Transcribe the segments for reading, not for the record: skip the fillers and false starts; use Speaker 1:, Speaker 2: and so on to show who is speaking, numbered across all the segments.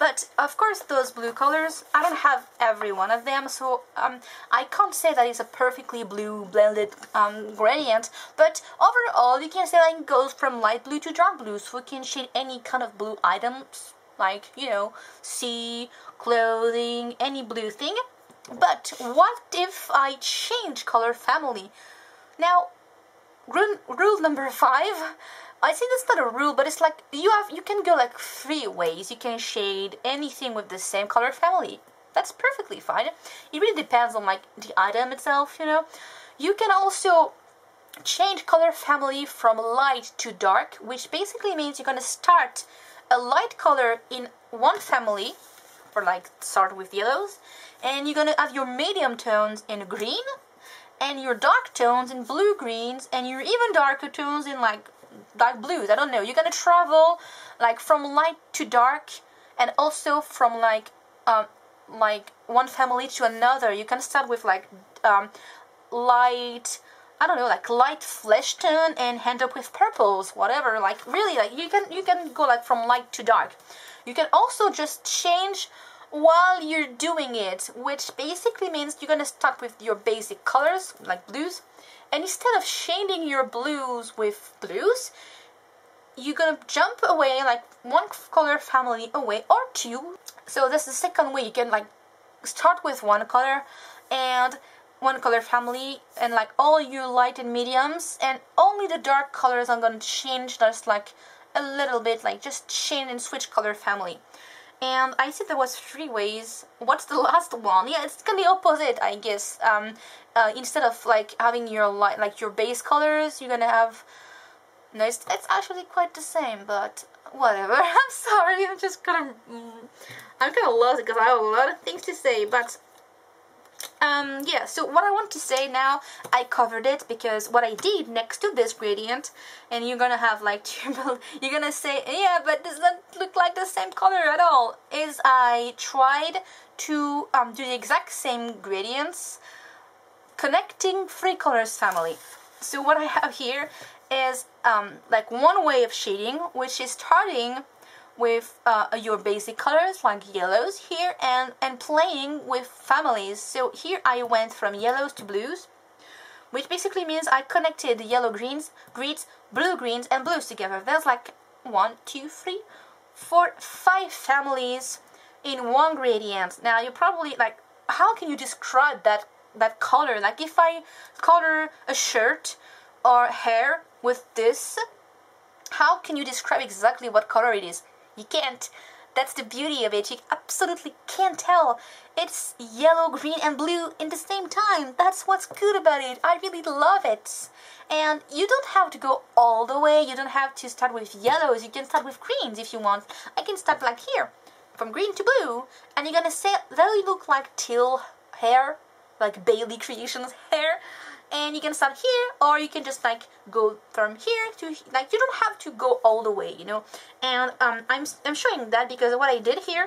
Speaker 1: But of course those blue colors, I don't have every one of them, so I can't say that it's a perfectly blue blended gradient, but overall you can say that it goes from light blue to dark blue, so we can shade any kind of blue items, like, you know, sea, clothing, any blue thing. But what if I change color family? Now, rule number 5, I say that's not a rule, but it's like you can go like 3 ways. You can shade anything with the same color family. That's perfectly fine. It really depends on like the item itself, you know. You can also change color family from light to dark, which basically means you're gonna start a light color in one family, for like start with yellows, and you're gonna have your medium tones in green, and your dark tones in blue greens, and your even darker tones in like dark blues. I don't know. You're gonna travel like from light to dark, and also from like one family to another. You can start with like light, I don't know, like light flesh tone, and end up with purples, whatever. Like really, like you can go like from light to dark. You can also just change while you're doing it, which basically means you're gonna start with your basic colors like blues, and instead of shading your blues with blues, you're gonna jump away like one color family away or 2. So that's the second way. You can like start with one color and one color family, and like all your light and mediums, and only the dark colors I'm gonna change just like a little bit, like just change and switch color family. And I said there was 3 ways. What's the last one? Yeah, it's kind of the opposite, I guess. Instead of like having your light, like your base colors, you're gonna have. No, it's actually quite the same, but whatever. I'm sorry. I'm kind of lost because I have a lot of things to say, but. Yeah, so what I want to say now, I covered it, because what I did next to this gradient, and you're gonna have like you're gonna say, yeah, but does that look like the same color at all, is I tried to do the exact same gradients connecting 3 colors family. So what I have here is like one way of shading, which is starting with your basic colors like yellows here, and playing with families. So here I went from yellows to blues, which basically means I connected the yellow greens, blue greens, and blues together. There's like 1, 2, 3, 4, 5 families in one gradient. Now you're probably like, how can you describe that color? Like if I color a shirt or hair with this, how can you describe exactly what color it is? You can't. That's the beauty of it. You absolutely can't tell. It's yellow, green, and blue in the same time. That's what's good about it. I really love it. And you don't have to go all the way. You don't have to start with yellows. You can start with greens if you want. I can start like here, from green to blue, and you're gonna say they look like teal hair, like Bailey Creations hair. And you can start here, or you can just like go from here to, like, you don't have to go all the way, you know. And I'm showing that because what I did here,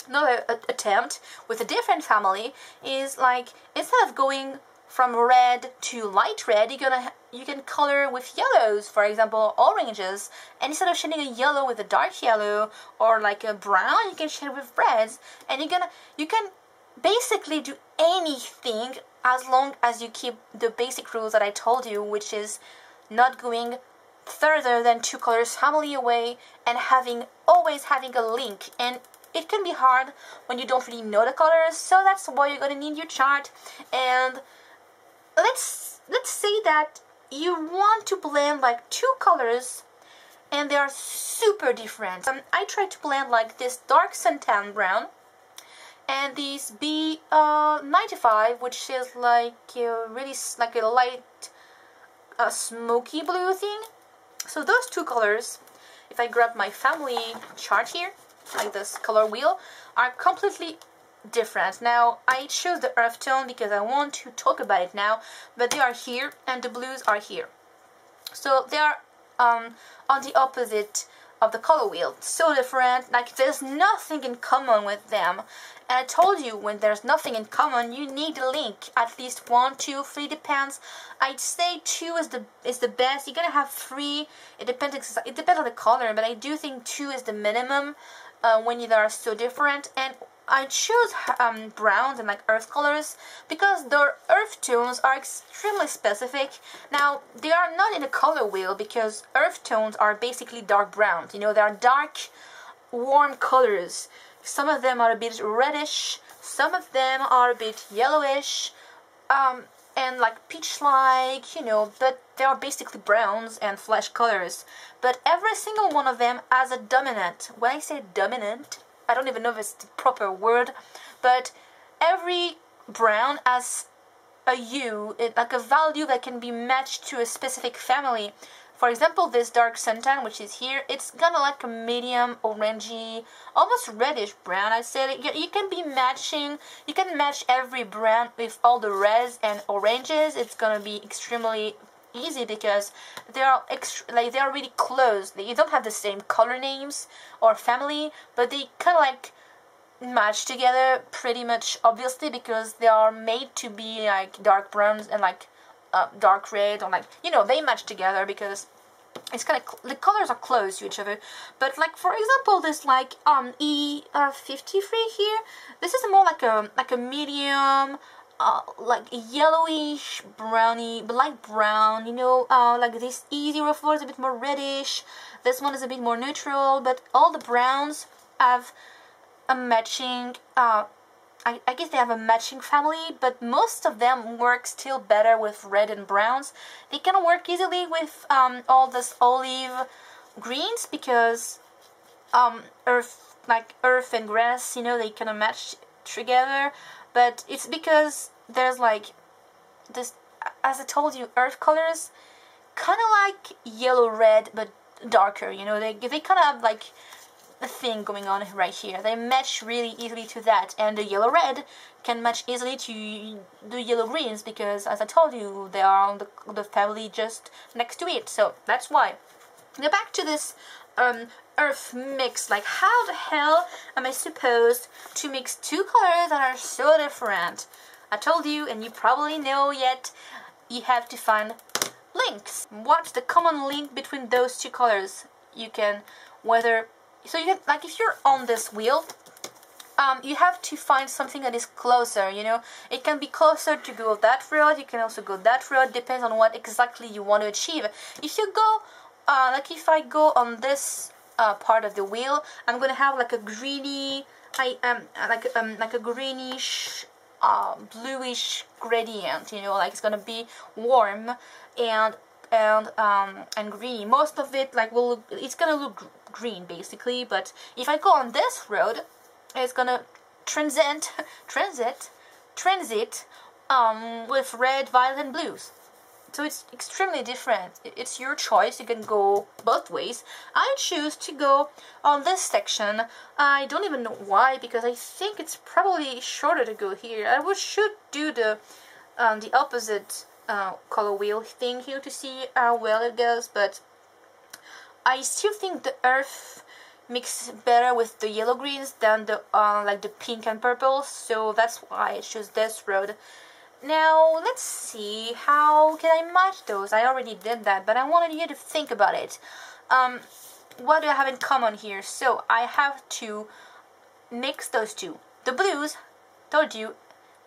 Speaker 1: another attempt with a different family, is like instead of going from red to light red, you can color with yellows, for example, oranges. And instead of shading a yellow with a dark yellow or like a brown, you can shade with reds. And you can basically do anything as long as you keep the basic rules that I told you, which is not going further than 2 colors family away, and always having a link. And it can be hard when you don't really know the colors, so that's why you're gonna need your chart. And let's say that you want to blend like 2 colors and they are super different. I tried to blend like this dark suntan brown and this B95, which is like really like a light smoky blue thing. So those 2 colors, if I grab my family chart here, like this color wheel, are completely different. Now I chose the earth tone because I want to talk about it now, but they are here and the blues are here. So they are on the opposite of the color wheel. So different, like there's nothing in common with them. And I told you, when there's nothing in common, you need a link. At least 1, 2, 3 depends. I'd say 2 is the best. You're gonna have 3. It depends on the color, but I do think 2 is the minimum. when they are so different. And I choose browns and like earth colors because the earth tones are extremely specific. Now, they are not in a color wheel because earth tones are basically dark browns. You know, they are dark, warm colors. Some of them are a bit reddish, some of them are a bit yellowish, and like peach-like, you know, but they are basically browns and flesh colors. But every single one of them has a dominant. When I say dominant, I don't even know if it's the proper word, but every brown has a hue, like a value that can be matched to a specific family. For example, this dark suntan, which is here, it's kind of like a medium orangey, almost reddish brown. I'd say you can be matching, you can match every brown with all the reds and oranges. It's gonna be extremely easy because they are they are really close. You don't have the same color names or family, but they kind of like match together pretty much obviously because they are made to be like dark browns and like dark red, or like, you know, they match together because it's kind of the colors are close to each other. But like for example, this like E53 here, this is more like a medium like yellowish browny, light brown, you know, like this E04 is a bit more reddish, this one is a bit more neutral, but all the browns have a matching I guess they have a matching family, but most of them work still better with red and browns. They can work easily with all this olive greens because earth and grass, you know, they kind of match together. But it's because there's like this, as I told you, earth colors, kind of like yellow red but darker. You know, they kind of have like a thing going on right here. They match really easily to that, and the yellow red can match easily to the yellow greens because, as I told you, they are on the family just next to it. So that's why. Now back to this earth mix. Like, how the hell am I supposed to mix two colors that are so different? I told you, and you probably know yet, you have to find links. What's the common link between those two colors? You can so you can, like, if you're on this wheel, you have to find something that is closer, you know. It can be closer to go that road, you can also go that road, depends on what exactly you want to achieve. If you go, like if I go on this part of the wheel, I'm gonna have like a greeny, like a greenish, bluish gradient, you know, like it's gonna be warm and green. Most of it like it's gonna look green basically, but if I go on this road, it's gonna transit with red, violet, and blues. So it's extremely different. It's your choice. You can go both ways. I choose to go on this section. I don't even know why, because I think it's probably shorter to go here. I should do the opposite color wheel thing here to see how well it goes, but I still think the earth mix better with the yellow greens than the like the pink and purple, so that's why I choose this road. Now let's see, how can I match those? I already did that, but I wanted you to think about it. What do I have in common here? So I have to mix those two. The blues, told you,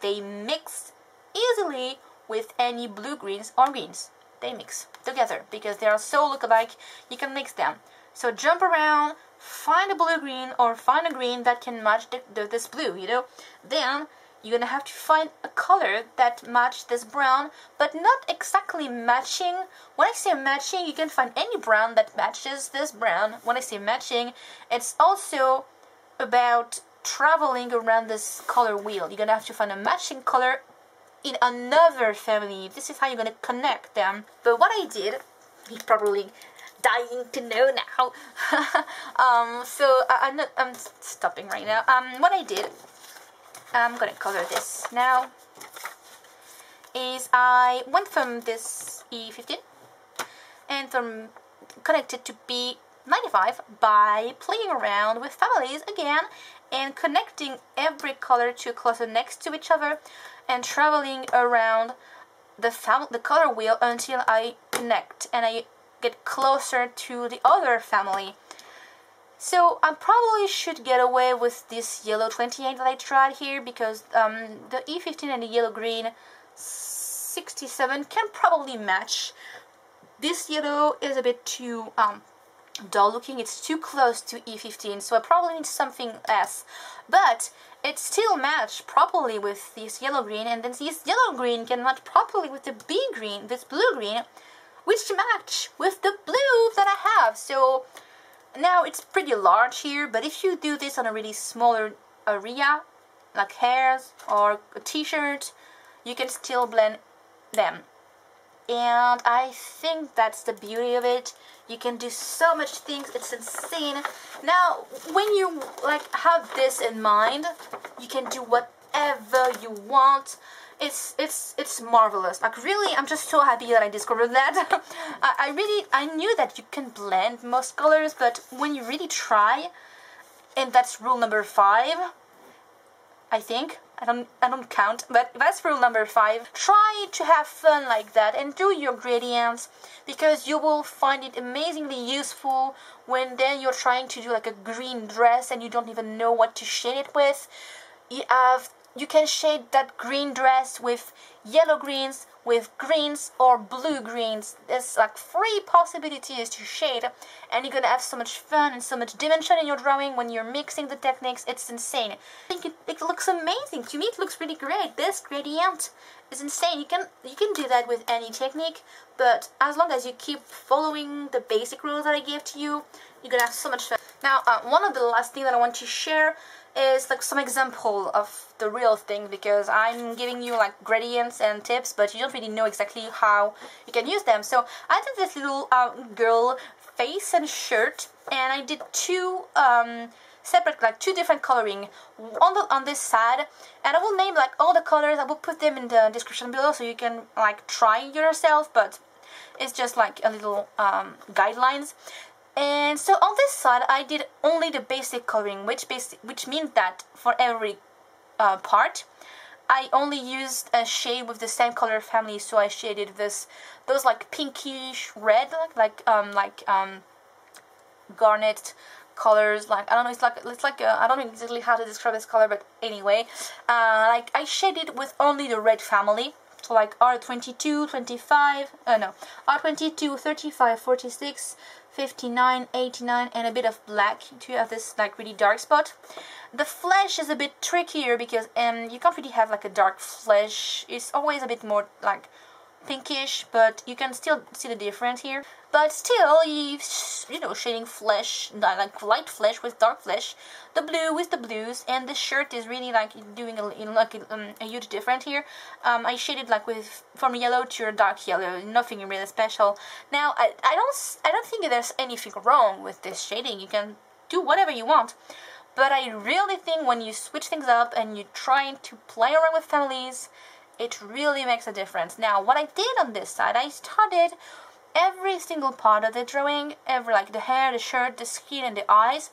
Speaker 1: they mix easily with any blue greens or greens. They mix together because they are so look-alike, you can mix them. So jump around, find a blue green or find a green that can match this blue, you know. Then you're gonna have to find a color that match this brown, but not exactly matching. When I say matching, you can find any brown that matches this brown. When I say matching, it's also about traveling around this color wheel. You're gonna have to find a matching color in another family. This is how you're gonna connect them. But what I did, you're probably dying to know now. I'm stopping right now. What I did, I'm gonna color this now, is I went from this E15 and from connected to B95 by playing around with families again and connecting every color to a cluster next to each other and traveling around the color wheel until I connect and I get closer to the other family. So I probably should get away with this yellow 28 that I tried here, because the E15 and the yellow green 67 can probably match. This yellow is a bit too dull looking, it's too close to E15, so I probably need something else. But it still matched properly with this yellow green, and then this yellow green can match properly with the B green, this blue green, which match with the blue that I have. So now it's pretty large here, but if you do this on a really smaller area, like hairs or a t-shirt, you can still blend them. And I think that's the beauty of it. You can do so much things, it's insane. Now, when you like have this in mind, you can do whatever you want. It's marvelous. Like really, I'm just so happy that I discovered that. I knew that you can blend most colors, but when you really try, and that's rule number 5, I think. I don't count, but that's rule number 5. Try to have fun like that and do your gradients, because you will find it amazingly useful when then you're trying to do like a green dress and you don't even know what to shade it with. You can shade that green dress with yellow greens, with greens or blue greens. There's like 3 possibilities to shade, and you're gonna have so much fun and so much dimension in your drawing when you're mixing the techniques. It's insane. I think it looks amazing. To me, it looks really great. This gradient is insane. You can do that with any technique, but as long as you keep following the basic rules that I gave to you, you're gonna have so much fun. Now, one of the last things that I want to share is like some example of the real thing, because I'm giving you like gradients and tips, but you don't really know exactly how you can use them. So I did this little girl face and shirt, and I did 2 separate, like 2 different coloring on this side, and I will name like all the colors. I will put them in the description below so you can like try yourself, but it's just like a little guidelines. And so on this side, I did only the basic coloring, which means that for every part, I only used a shade with the same color family. So I shaded those like pinkish red, like garnet colors. Like I don't know, it's like I don't know exactly how to describe this color, but anyway, like I shaded with only the red family. So like R22, 25, no, R22, 35, 46. 59, 89, and a bit of black to have this like really dark spot. The flesh is a bit trickier because you can't really have like a dark flesh. It's always a bit more like pinkish, but you can still see the difference here. But still, you know, shading flesh, like light flesh with dark flesh, the blue with the blues, and the shirt is really like doing a huge difference here. I shaded like from yellow to a dark yellow, nothing really special. Now I don't think there's anything wrong with this shading. You can do whatever you want, but I really think when you switch things up and you're trying to play around with families, it really makes a difference. Now, what I did on this side, I started every single part of the drawing, like the hair, the shirt, the skin, and the eyes.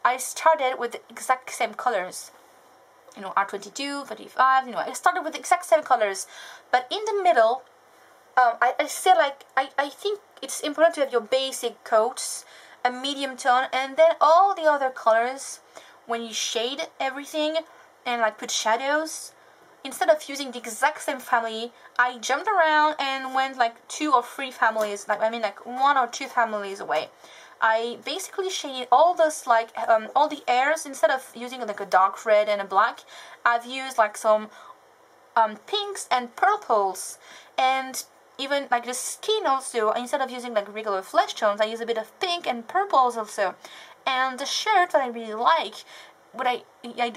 Speaker 1: I started with the exact same colors. You know, R22, 35, you know, I started with the exact same colors. But in the middle, I said like, I think it's important to have your basic coats, a medium tone, and then all the other colors when you shade everything and like put shadows. Instead of using the exact same family, I jumped around and went like 2 or 3 families, like 1 or 2 families away. I basically shaded all those like all the airs. Instead of using like a dark red and a black, I've used like some pinks and purples, and even like the skin also. Instead of using like regular flesh tones, I use a bit of pink and purples also. And the shirt that I really like, but I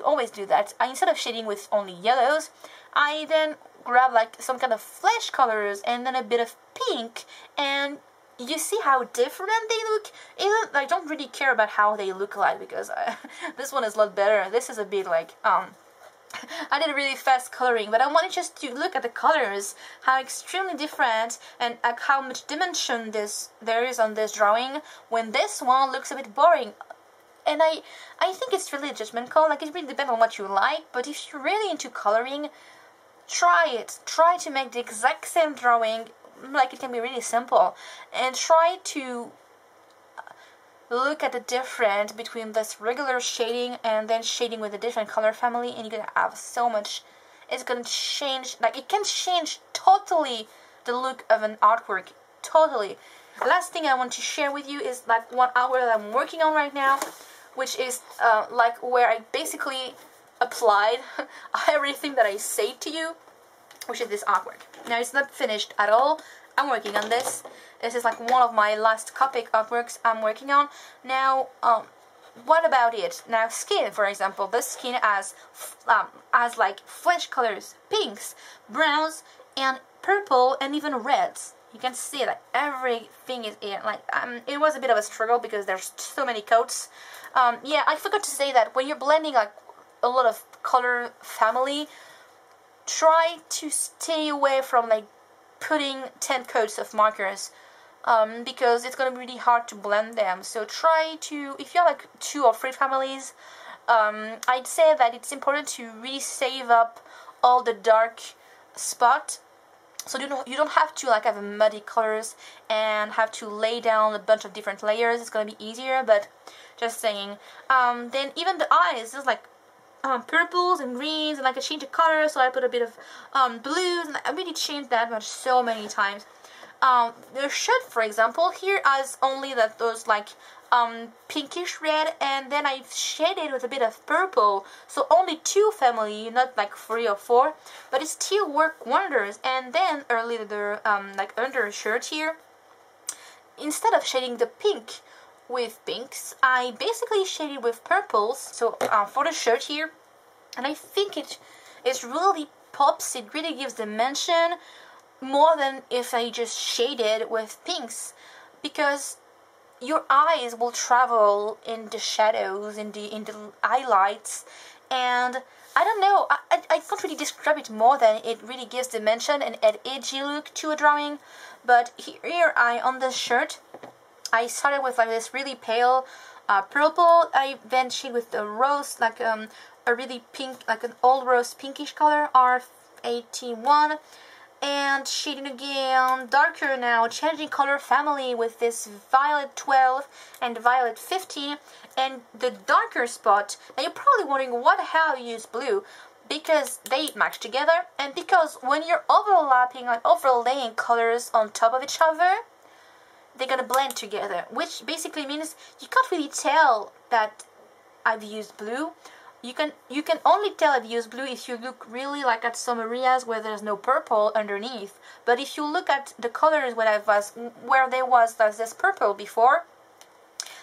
Speaker 1: always do that. Instead of shading with only yellows, I then grab like some kind of flesh colors and then a bit of pink, and you see how different they look. I don't really care about how they look like, because this one is a lot better. This is a bit like I did a really fast coloring, but I wanted just to look at the colors, how extremely different, and like how much dimension there is on this drawing, when this one looks a bit boring. And I think it's really a judgment call. Like, it really depends on what you like, but if you're really into coloring, try it. Try to make the exact same drawing. Like, it can be really simple, and try to look at the difference between this regular shading and then shading with a different color family, and you're gonna have so much. It's gonna change, like it can change totally the look of an artwork, totally. The last thing I want to share with you is like 1 hour that I'm working on right now, which is like where I basically applied everything that I say to you, which is this artwork. Now it's not finished at all. I'm working on this. This is like one of my last Copic artworks I'm working on. Now, what about it? Now, skin, for example. This skin has like flesh colors, pinks, browns, and purple, and even reds. You can see that everything is in. Like, it was a bit of a struggle because there's so many coats. Yeah, I forgot to say that when you're blending like a lot of color family, try to stay away from like putting 10 coats of markers, because it's gonna be really hard to blend them. So try to, if you have like 2 or 3 families, I'd say that it's important to really save up all the dark spot, so you don't have to like have muddy colors and have to lay down a bunch of different layers. It's gonna be easier, but just saying. Then even the eyes, there's like purples and greens, and like I change the color, so I put a bit of blues, and I really changed that much so many times. The shirt, for example, here has only those like pinkish red, and then I've shaded with a bit of purple, so only 2 family, not like 3 or 4, but it still worked wonders. And then earlier the like undershirt here, instead of shading the pink with pinks, I basically shaded with purples, so for the shirt here, and I think it really pops, it really gives dimension more than if I just shaded with pinks, because your eyes will travel in the shadows, in the highlights, and I don't know, I can't really describe it more than it really gives dimension and an edgy look to a drawing. But here on this shirt, I started with like this really pale purple. I then shaded with the rose, like a really pink, like an old rose pinkish color, R81, and shading again darker now, changing color family with this violet 12 and violet 15, and the darker spot. Now you're probably wondering what the hell you use blue, because they match together, and because when you're overlapping and overlaying colors on top of each other, they're gonna blend together, which basically means you can't really tell that I've used blue. You can only tell I've used blue if you look really like at some areas where there's no purple underneath. But if you look at the colors where there was this purple before,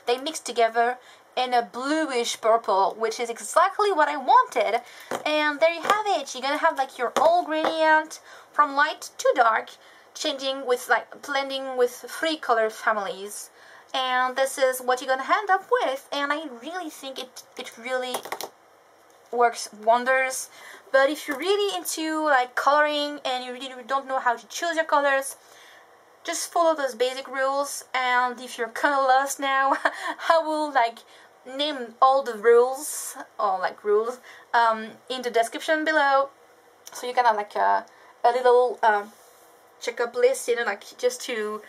Speaker 1: they mixed together in a bluish purple, which is exactly what I wanted. And there you have it. You're gonna have like your whole gradient from light to dark, changing with like blending with 3 color families, and this is what you're gonna end up with. And I really think it really works wonders. But if you're really into like coloring and you really don't know how to choose your colors, just follow those basic rules. And if you're kind of lost now, I will like name all the rules, or like rules, in the description below, so you can have like a little checkup list, you know, like just to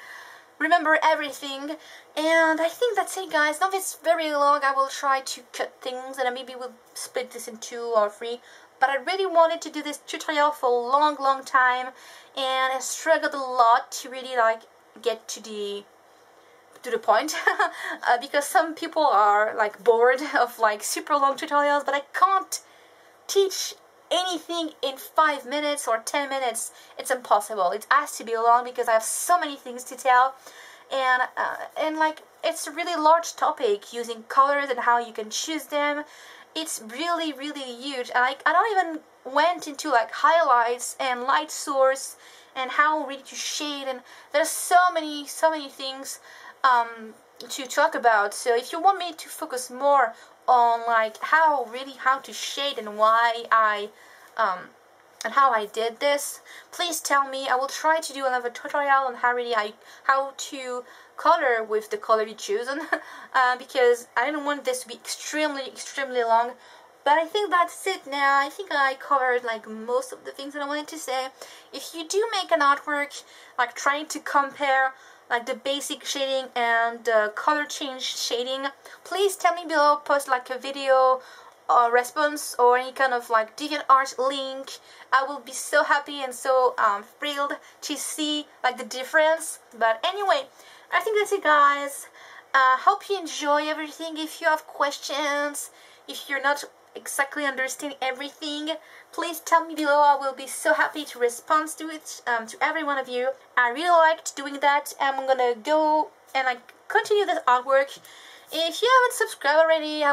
Speaker 1: remember everything. And I think that's it, guys. Now if it's very long, I will try to cut things, and maybe we'll split this in 2 or 3. But I really wanted to do this tutorial for a long time, and I struggled a lot to really like get to the point because some people are like bored of like super long tutorials, but I can't teach anything in 5 minutes or 10 minutes. It's impossible. It has to be long because I have so many things to tell, and like it's a really large topic, using colors and how you can choose them. It's really huge. I don't even went into like highlights and light source and how really to shade, and there's so many things to talk about. So if you want me to focus more on like how to shade and why and how I did this, please tell me. I will try to do another tutorial on how to color with the color you chosen because I didn't want this to be extremely long. But I think that's it now. I think I covered like most of the things that I wanted to say. If you do make an artwork, like trying to compare like the basic shading and the color change shading, please tell me below, post like a video or response or any kind of like DeviantArt link. I will be so happy and so thrilled to see like the difference. But anyway, I think that's it, guys. Hope you enjoy everything. If you have questions, if you're not exactly understanding everything, please tell me below. I will be so happy to respond to it, to every one of you. I really liked doing that. I'm gonna go and like continue this artwork. If you haven't subscribed already,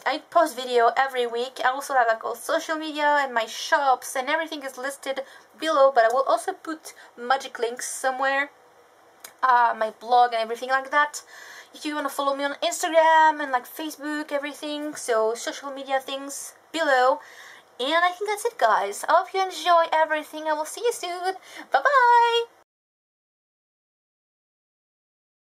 Speaker 1: I post video every week. I also have like all social media and my shops, and everything is listed below, but I will also put magic links somewhere, my blog and everything like that. If you want to follow me on Instagram and like Facebook, everything, so social media things below. And I think that's it, guys. I hope you enjoy everything. I will see you soon. Bye bye.